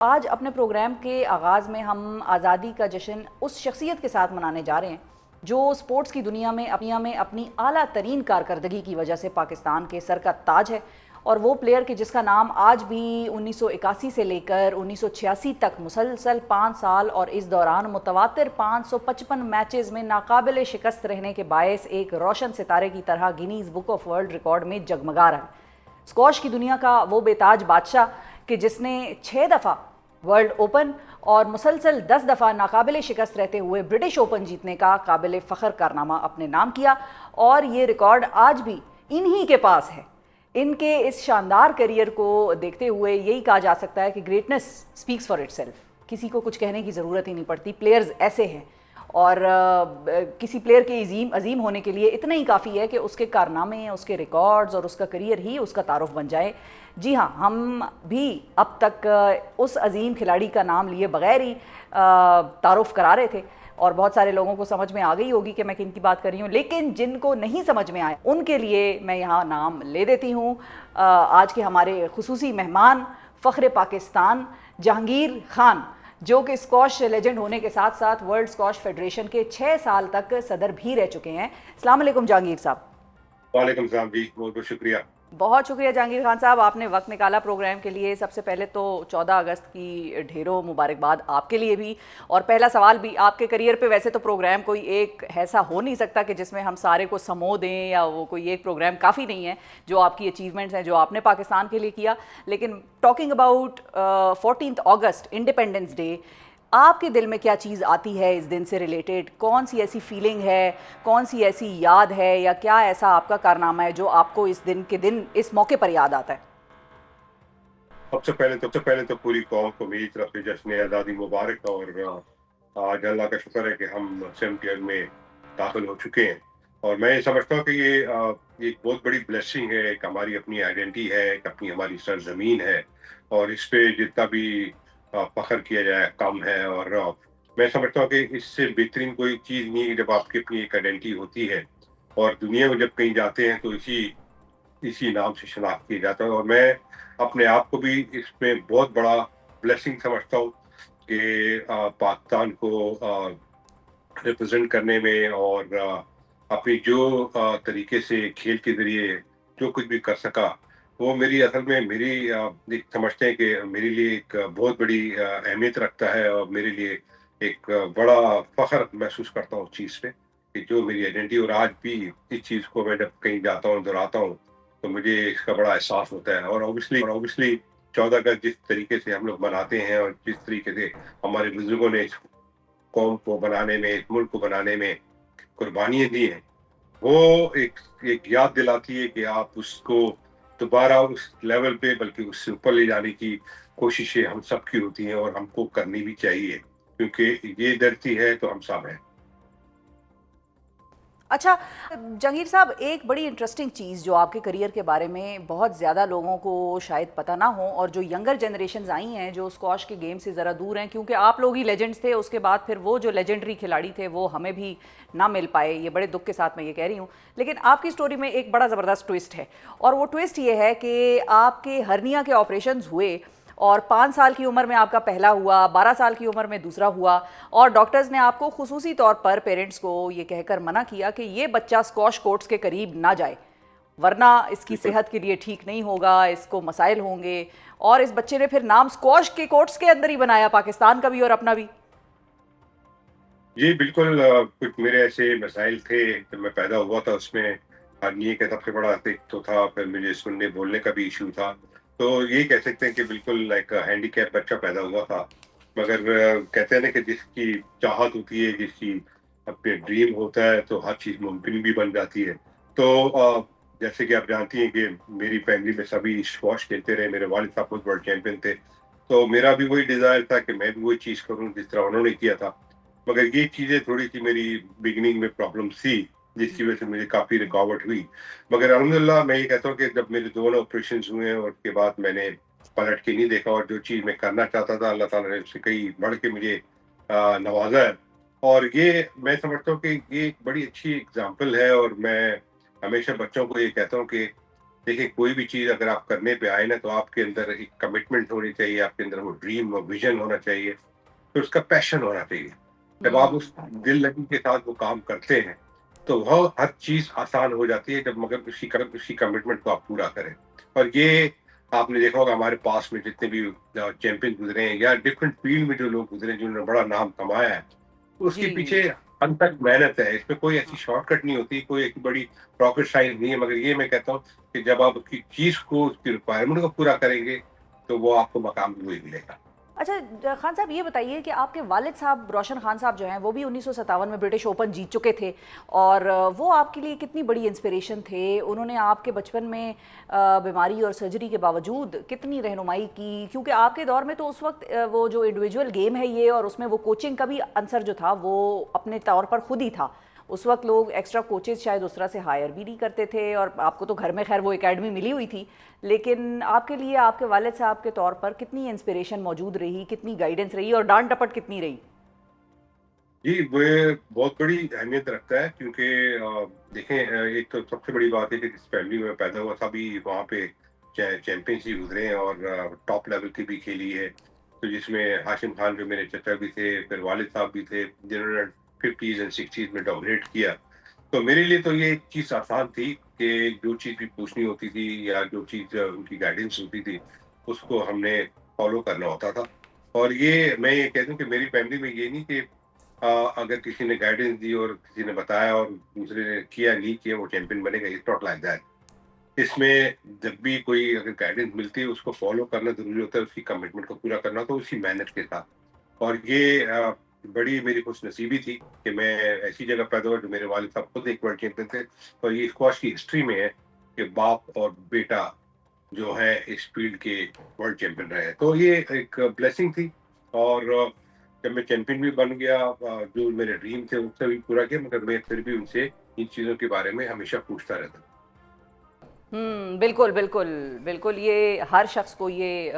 آج اپنے پروگرام کے آغاز میں ہم آزادی کا جشن اس شخصیت کے ساتھ منانے جا رہے ہیں جو سپورٹس کی دنیا میں اپنی اعلیٰ ترین کارکردگی کی وجہ سے پاکستان کے سر کا تاج ہے، اور وہ پلیئر کہ جس کا نام آج بھی 1981 سے لے کر 1986 تک مسلسل 5 سال اور اس دوران متواتر 555 میچز میں ناقابل شکست رہنے کے باعث ایک روشن ستارے کی طرح Guinness book of world record میں جگمگا رہا ہے۔ اسکواش کی دنیا کا وہ بے تاج بادشاہ کہ جس نے 6 دفعہ ورلڈ اوپن اور مسلسل 10 دفعہ ناقابل شکست رہتے ہوئے برٹش اوپن جیتنے کا قابل فخر کارنامہ اپنے نام کیا، اور یہ ریکارڈ آج بھی انہی کے پاس ہے۔ ان کے اس شاندار کیریئر کو دیکھتے ہوئے یہی کہا جا سکتا ہے کہ greatness specs for it self, کسی کو کچھ کہنے کی ضرورت ہی نہیں پڑتی۔ پلیئرز ایسے ہیں، اور کسی پلیئر کے عظیم ہونے کے لیے اتنا ہی کافی ہے کہ اس کے کارنامے، اس کے ریکارڈز اور اس کا کیریئر ہی اس کا تعارف بن جائے۔ جی ہاں، ہم بھی اب تک اس عظیم کھلاڑی کا نام لیے بغیر ہی تعارف کرا رہے تھے، اور بہت سارے لوگوں کو سمجھ میں آ گئی ہوگی کہ میں کن کی بات کر رہی ہوں، لیکن جن کو نہیں سمجھ میں آیا ان کے لیے میں یہاں نام لے دیتی ہوں۔ آج کے ہمارے خصوصی مہمان فخر پاکستان جہانگیر خان، جو کہ اسکواش لیجنڈ ہونے کے ساتھ ساتھ ورلڈ اسکواش فیڈریشن کے 6 سال تک صدر بھی رہ چکے ہیں۔ السلام علیکم جہانگیر صاحب۔ وعلیکم السلام جی، بہت بہت شکریہ۔ بہت شکریہ جہانگیر خان صاحب، آپ نے وقت نکالا پروگرام کے لیے۔ سب سے پہلے تو 14 اگست کی ڈھیروں مبارکباد آپ کے لیے بھی، اور پہلا سوال بھی آپ کے کریئر پہ، ویسے تو پروگرام کوئی ایک ایسا ہو نہیں سکتا کہ جس میں ہم سارے کو سمو دیں، یا وہ کوئی ایک پروگرام کافی نہیں ہے جو آپ کی اچیومنٹس ہیں جو آپ نے پاکستان کے لیے کیا، لیکن talking about 14 August independence day, آپ کے دل میں کیا چیز آتی ہے اس دن سے ریلیٹڈ؟ کون سی ایسی فیلنگ ہے، کون سی ایسی یاد ہے، یا کیا ایسا آپ کا کارنامہ ہے جو آپ کو اس دن اس موقع پر یاد آتا ہے؟ سب سے پہلے تو پوری قوم کو میری طرف سے جشن آزادی مبارک، اور آج اللہ کا شکر ہے کہ ہم چیمپئن میں داخل ہو چکے ہیں، اور میں یہ سمجھتا ہوں کہ یہ ایک بہت بڑی بلیسنگ ہے، ایک ہماری اپنی آئیڈینٹی ہے، ایک اپنی ہماری سرزمین ہے، اور اس پہ جتنا بھی فخر کیا جائے کم ہے، اور میں سمجھتا ہوں کہ اس سے بہترین کوئی چیز نہیں ہے جب آپ کی اپنی ایک آئیڈینٹی ہوتی ہے، اور دنیا میں جب کہیں جاتے ہیں تو اسی نام سے شناخت کیا جاتا ہے، اور میں اپنے آپ کو بھی اس میں بہت بڑا بلیسنگ سمجھتا ہوں کہ پاکستان کو ریپرزینٹ کرنے میں، اور اپنی جو طریقے سے کھیل کے ذریعے جو کچھ بھی کر سکا، وہ میری سمجھتے ہیں کہ میرے لیے ایک بہت بڑی اہمیت رکھتا ہے، اور میرے لیے ایک بڑا فخر محسوس کرتا ہوں اس چیز پہ کہ جو میری آئیڈینٹی، اور آج بھی اس چیز کو میں جب کہیں جاتا ہوں دہراتا ہوں تو مجھے اس کا بڑا احساس ہوتا ہے۔ اور اوبیسلی 14 اگست جس طریقے سے ہم لوگ مناتے ہیں، اور جس طریقے سے ہمارے بزرگوں نے اس قوم کو بنانے میں، اس ملک کو بنانے میں قربانیاں دی ہیں، وہ ایک یاد دلاتی ہے کہ آپ اس کو دوبارہ اس لیول پہ، بلکہ اس سے اوپر لے جانے کی کوششیں ہم سب کی ہوتی ہیں، اور ہم کو کرنی بھی چاہیے، کیونکہ یہ دھرتی ہے تو ہم سب ہیں۔ اچھا جہانگیر صاحب، ایک بڑی انٹرسٹنگ چیز جو آپ کے کریئر کے بارے میں بہت زیادہ لوگوں کو شاید پتہ نہ ہو، اور جو ینگر جنریشنز آئی ہیں جو اسکواش کے گیم سے ذرا دور ہیں، کیونکہ آپ لوگ ہی لیجنڈز تھے، اس کے بعد پھر وہ جو لیجنڈری کھلاڑی تھے وہ ہمیں بھی نہ مل پائے، یہ بڑے دکھ کے ساتھ میں یہ کہہ رہی ہوں، لیکن آپ کی سٹوری میں ایک بڑا زبردست ٹویسٹ ہے، اور وہ ٹویسٹ یہ ہے کہ آپ کے ہرنیا کے آپریشنز ہوئے، اور 5 سال کی عمر میں آپ کا پہلا ہوا، 12 سال کی عمر میں دوسرا ہوا، اور ڈاکٹرز نے آپ کو خصوصی طور پر پیرنٹس کو یہ کہہ کر منع کیا کہ یہ بچہ اسکواش کورٹس کے قریب نہ جائے، ورنہ اس کی بالکل صحت کے لیے ٹھیک نہیں ہوگا، اس کو مسائل ہوں گے، اور اس بچے نے پھر نام اسکواش کے کورٹس کے اندر ہی بنایا، پاکستان کا بھی اور اپنا بھی۔ جی بالکل، کچھ میرے ایسے مسائل تھے جب میں پیدا ہوا تھا، اس میں ہرنیے کا سب سے بڑا ایک تو تھا، پھر مجھے سننے بولنے کا بھی ایشو تھا، تو یہ کہہ سکتے ہیں کہ بالکل لائک ہینڈی کیپ بچہ پیدا ہوا تھا، مگر کہتے ہیں نا کہ جس کی چاہت ہوتی ہے، جس کی اپنے ڈریم ہوتا ہے، تو ہر چیز ممکن بھی بن جاتی ہے۔ تو جیسے کہ آپ جانتی ہیں کہ میری فیملی میں سبھی اسکواش کھیلتے رہے، میرے والد صاحب خود ورلڈ چیمپئن تھے، تو میرا بھی وہی ڈیزائر تھا کہ میں بھی وہی چیز کروں جس طرح انہوں نے کیا تھا، مگر یہ چیزیں تھوڑی سی میری بگننگ میں پرابلم تھی، جس کی وجہ سے مجھے کافی رکاوٹ ہوئی، مگر الحمدللہ میں یہ کہتا ہوں کہ جب میرے دونوں آپریشنز ہوئے ہیں، اور اس کے بعد میں نے پلٹ کے نہیں دیکھا، اور جو چیز میں کرنا چاہتا تھا اللہ تعالیٰ نے اس سے کئی بڑھ کے مجھے نوازا ہے، اور یہ میں سمجھتا ہوں کہ یہ ایک بڑی اچھی اگزامپل ہے، اور میں ہمیشہ بچوں کو یہ کہتا ہوں کہ دیکھیں کوئی بھی چیز اگر آپ کرنے پہ آئے نا تو آپ کے اندر ایک کمٹمنٹ ہونی چاہیے, آپ کے اندر وہ ڈریم اور ویژن ہونا چاہیے, پھر اس کا پیشن ہونا چاہیے. جب آپ اس دل لگی کے ساتھ وہ کام کرتے ہیں تو وہ ہر چیز آسان ہو جاتی ہے, جب مگر اسی کمٹمنٹ کو آپ پورا کریں. اور یہ آپ نے دیکھا ہوگا ہمارے پاس میں جتنے بھی چیمپئن گزرے ہیں یا ڈفرینٹ فیلڈ میں جو لوگ گزرے ہیں جنہوں نے بڑا نام کمایا ہے, اس کے جی پیچھے انتھک محنت ہے. اس میں کوئی ایسی شارٹ کٹ نہیں ہوتی, کوئی ایک بڑی راکٹ سائنس نہیں ہے. مگر یہ میں کہتا ہوں کہ جب آپ کی چیز کو, اس کی ریکوائرمنٹ کو پورا کریں گے تو وہ آپ کو مقام وہی ملے گا. اچھا خان صاحب یہ بتائیے کہ آپ کے والد صاحب روشن خان صاحب جو ہیں وہ بھی 1957 میں برٹش اوپن جیت چکے تھے, اور وہ آپ کے لیے کتنی بڑی انسپریشن تھے. انہوں نے آپ کے بچپن میں بیماری اور سرجری کے باوجود کتنی رہنمائی کی, کیونکہ آپ کے دور میں تو اس وقت وہ جو انڈیویجول گیم ہے یہ, اور اس میں وہ کوچنگ کا بھی عنصر جو تھا وہ اپنے طور پر خود ہی تھا. اس وقت لوگ ایکسٹرا کوچز شاید اس طرح سے ہائر بھی نہیں کرتے تھے, اور آپ کو تو گھر میں خیر وہ اکیڈمی ملی ہوئی تھی, لیکن آپ کے لیے آپ کے والد صاحب کے طور پر کتنی انسپریشن موجود رہی, کتنی گائیڈنس رہی, اور ڈانٹ ڈپٹ کتنی رہی؟ جی وہ بہت بڑی اہمیت رکھتا ہے, کیونکہ دیکھیں ایک تو سب سے بڑی بات ہے کہ جس فیملی میں پیدا ہوا تھا بھی وہاں پہ چیمپئنس ہی گزرے ہیں اور ٹاپ لیول کی بھی کھیلی ہے. تو جس میں ہاشم خان جو میرے چچا بھی تھے, پھر والد صاحب بھی تھے جنہوں نے 50s اینڈ 60s میں ڈومینیٹ کیا. تو میرے لیے تو یہ ایک چیز آسان تھی کہ جو چیز بھی پوچھنی ہوتی تھی یا جو چیز ان کی گائیڈنس ہوتی تھی اس کو ہم نے فالو کرنا ہوتا تھا. اور یہ میں یہ کہہ دوں کہ میری فیملی میں یہ نہیں کہ اگر کسی نے گائیڈنس دی اور کسی نے بتایا اور دوسرے نے کیا نہیں کیا وہ چیمپئن بنے گا, اٹس ناٹ لائک دیٹ. اس میں جب بھی کوئی اگر گائیڈنس ملتی ہے اس کو فالو کرنا ضروری ہوتا ہے, اس کی کمٹمنٹ کو پورا کرنا تو اسی محنت کے ساتھ. اور یہ بڑی میری خوش نصیبی تھی کہ میں ایسی جگہ پیدا ہوا جو میرے والد صاحب خود ایک ورلڈ چیمپئن تھے, اور یہ اسکواش کی ہسٹری میں ہے کہ باپ اور بیٹا جو ہے اس فیلڈ کے ورلڈ چیمپئن رہے. تو یہ ایک بلیسنگ تھی. اور جب میں چیمپئن بھی بن گیا, جو میرے ڈریم تھے اس سے بھی پورا کیا, مگر میں پھر بھی ان سے ان چیزوں کے بارے میں ہمیشہ پوچھتا رہتا. بالکل بالکل بالکل. یہ ہر شخص کو یہ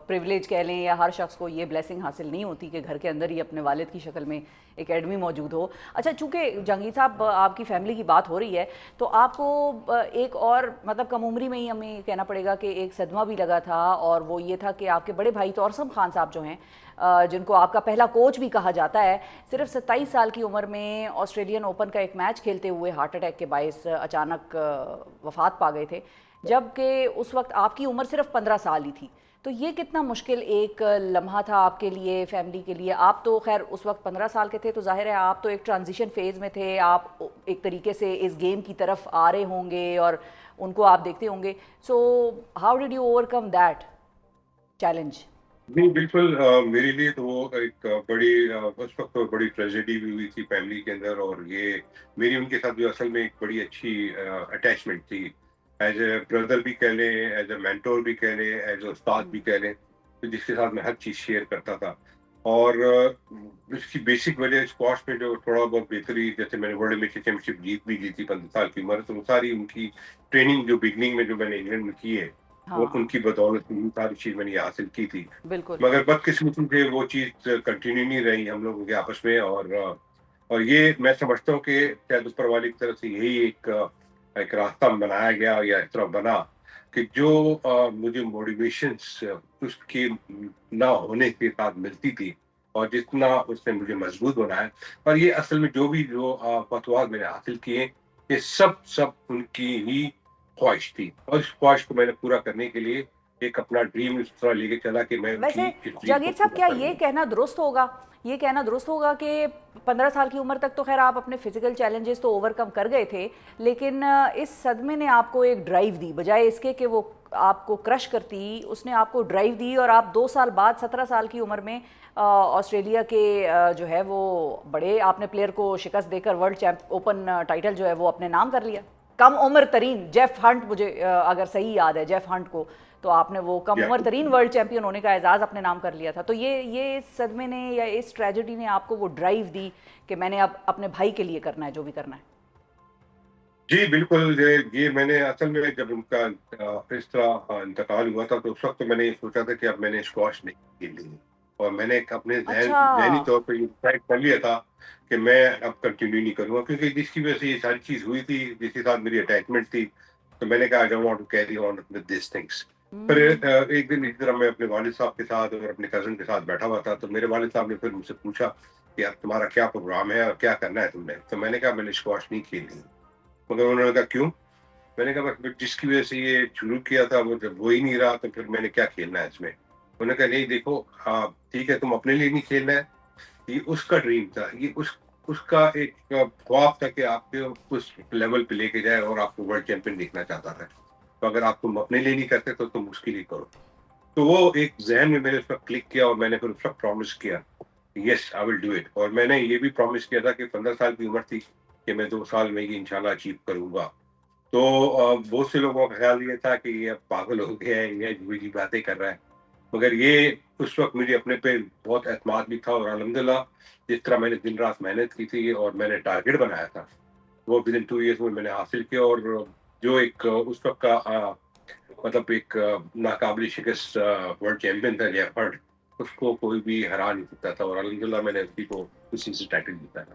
پریولیج کہہ لیں یا ہر شخص کو یہ بلیسنگ حاصل نہیں ہوتی کہ گھر کے اندر ہی اپنے والد کی شکل میں اکیڈمی موجود ہو. اچھا چونکہ جہانگیر صاحب آپ کی فیملی کی بات ہو رہی ہے تو آپ کو ایک اور مطلب کم عمری میں ہی ہمیں کہنا پڑے گا کہ ایک صدمہ بھی لگا تھا, اور وہ یہ تھا کہ آپ کے بڑے بھائی توسم خان صاحب جو ہیں جن کو آپ کا پہلا کوچ بھی کہا جاتا ہے, صرف 27 سال کی عمر میں آسٹریلین اوپن کا ایک میچ کھیلتے ہوئے ہارٹ اٹیک کے باعث اچانک وفات پا گئے تھے, جبکہ اس وقت آپ کی عمر صرف 15 سال ہی تھی. تو یہ کتنا مشکل ایک لمحہ تھا آپ کے لیے, فیملی کے لیے. آپ تو خیر اس وقت 15 سال کے تھے تو ظاہر ہے آپ تو ایک ٹرانزیشن فیز میں تھے, آپ ایک طریقے سے اس گیم کی طرف آ رہے ہوں گے اور ان کو آپ دیکھتے ہوں گے. So how did you over come that challenge? نہیں بالکل, میرے لیے تو وہ ایک بڑی اس وقت بڑی ٹریجڈی بھی ہوئی تھی فیملی کے اندر, اور یہ میری ان کے ساتھ جو اصل میں ایک بڑی اچھی اٹیچمنٹ تھی, ایز اے بردر بھی کہہ لیں, ایز اے مینٹور بھی کہہ لیں, ایز اے استاد بھی کہہ لیں, جس کے ساتھ میں ہر چیز شیئر کرتا تھا. اور اس کی بیسک وجہ اسکواش میں جو تھوڑا بہت بہتری, جیسے میں نے ورلڈ میچ چیمپئن شپ جیت بھی لی تھی 15 سال کی عمر, تو وہ ساری ان کی ٹریننگ جو بگننگ میں جو میں نے انگلینڈ میں کی ہے وہ ہاں ان کی بدولت ساری چیز میں نے یہ حاصل کی تھی. بالکل. مگر بدقسمتی سے وہ چیز کنٹینیو نہیں رہی ہم لوگوں کے آپس میں, اور یہ میں سمجھتا ہوں کہ شاید اوپر والی کی طرف سے یہی ایک راستہ بنایا گیا یا اس طرح بنا کہ جو مجھے موٹیویشنس اس کی نہ ہونے کے ساتھ ملتی تھی, اور جتنا اس نے مجھے مضبوط بنایا. اور یہ اصل میں جو بھی فتوحات میں نے حاصل کیے یہ سب ان کی ہی خواہش تھی, اور اس خواہش کو میں نے پورا کرنے کے لیے ایک اپنا ڈریم اس طرح لے کے چلا کہ میں ان ویسے کی اس ڈریم کو جاگیر صاحب پورا کیا کر یہ لوں. کہنا درست ہوگا کہ 15 سال کی عمر تک تو خیر آپ اپنے فزیکل چیلنجز تو اوور کم کر گئے تھے, لیکن اس صدمے نے آپ کو ایک ڈرائیو دی, بجائے اس کے کہ وہ آپ کو کرش کرتی, اس نے آپ کو ڈرائیو دی, اور آپ 2 سال بعد 17 سال کی عمر میں آسٹریلیا کے جو ہے وہ بڑے آپ نے پلیئر کو شکست دے کر ورلڈ اوپن ٹائٹل جو ہے وہ اپنے نام کر لیا. کم عمر ترین جیف ہنٹ, مجھے اگر صحیح یاد ہے جیف ہنٹ کو, تو آپ نے وہ کم عمر ترین ورلڈ چیمپئن ہونے کا اعزاز اپنے نام کر لیا تھا. تو یہ صدمے نے یا اس ٹریجڈی نے آپ کو وہ ڈرائیو دی کہ میں نے اب اپنے بھائی کے لیے کرنا ہے جو بھی کرنا ہے. جی بالکل, یہ میں نے اصل میں جب ان کا اس طرح انتقال ہوا تھا تو اس وقت میں نے یہ سوچا تھا کہ اب میں نے اسکواش نہیں کھیلنی, اور میں نے اپنے اچھا. ذہنی طور پہ یہ ڈیسائڈ کر لیا تھا کہ میں اب کنٹینیو نہیں کروں گا, کیونکہ جس کی وجہ سے یہ ساری چیز ہوئی تھی, جس کے ساتھ میری اٹیچمنٹ تھی, تو میں نے کہا I don't want to carry on with these things. پھر ایک دن اسی طرح میں اپنے والد صاحب کے ساتھ اور اپنے کزن کے ساتھ بیٹھا ہوا تھا تو میرے والد صاحب نے پھر مجھ سے پوچھا کہ اب تمہارا کیا پروگرام ہے اور کیا کرنا ہے تم نے. تو میں نے کہا میں نے اسکواش نہیں کھیلنی. مگر انہوں نے کہا کیوں؟ میں نے کہا بس جس کی وجہ سے یہ شروع کیا تھا وہ جب ہو ہی نہیں رہا تو پھر میں نے کیا کھیلنا ہے اس میں. انہوں نے کہا نہیں دیکھو ٹھیک ہے تم اپنے لیے نہیں کھیلنا ہے, یہ اس کا ڈریم تھا, یہ اس کا ایک خواب تھا کہ آپ کو اس لیول پہ لے کے جائے اور آپ کو ورلڈ چیمپئن دیکھنا چاہتا تھا. تو اگر آپ تم اپنے لیے نہیں کرتے تو تم اس کے لیے کرو. تو وہ ایک ذہن میں نے اس وقت کلک کیا اور میں نے پھر اس وقت پرومس کیا یس آئی ول ڈو اٹ. اور میں نے یہ بھی پرومس کیا تھا کہ 15 سال کی عمر تھی کہ میں 2 سال میں یہ انشاءاللہ اچیو کروں گا. تو بہت سے لوگوں کا خیال یہ تھا کہ یہ اب پاگل ہو گیا ہے, یہ عجیب عجیب باتیں کر رہا ہے. مگر یہ اس وقت مجھے اپنے پہ بہت اعتماد بھی تھا اور الحمدللہ جس طرح میں نے دن رات محنت کی تھی اور میں نے ٹارگیٹ بنایا تھا وہ ود ان 2 ایئرس میں نے حاصل کیا. اور جو ایک اس وقت کا مطلب ایک ناقابل شکست ورلڈ چیمپئن تھا جیف ہرٹ, اس کو کوئی بھی ہرا نہیں سکتا تھا اور الحمدللہ میں نے اسی کو اسی سے ٹائٹل جیتا تھا.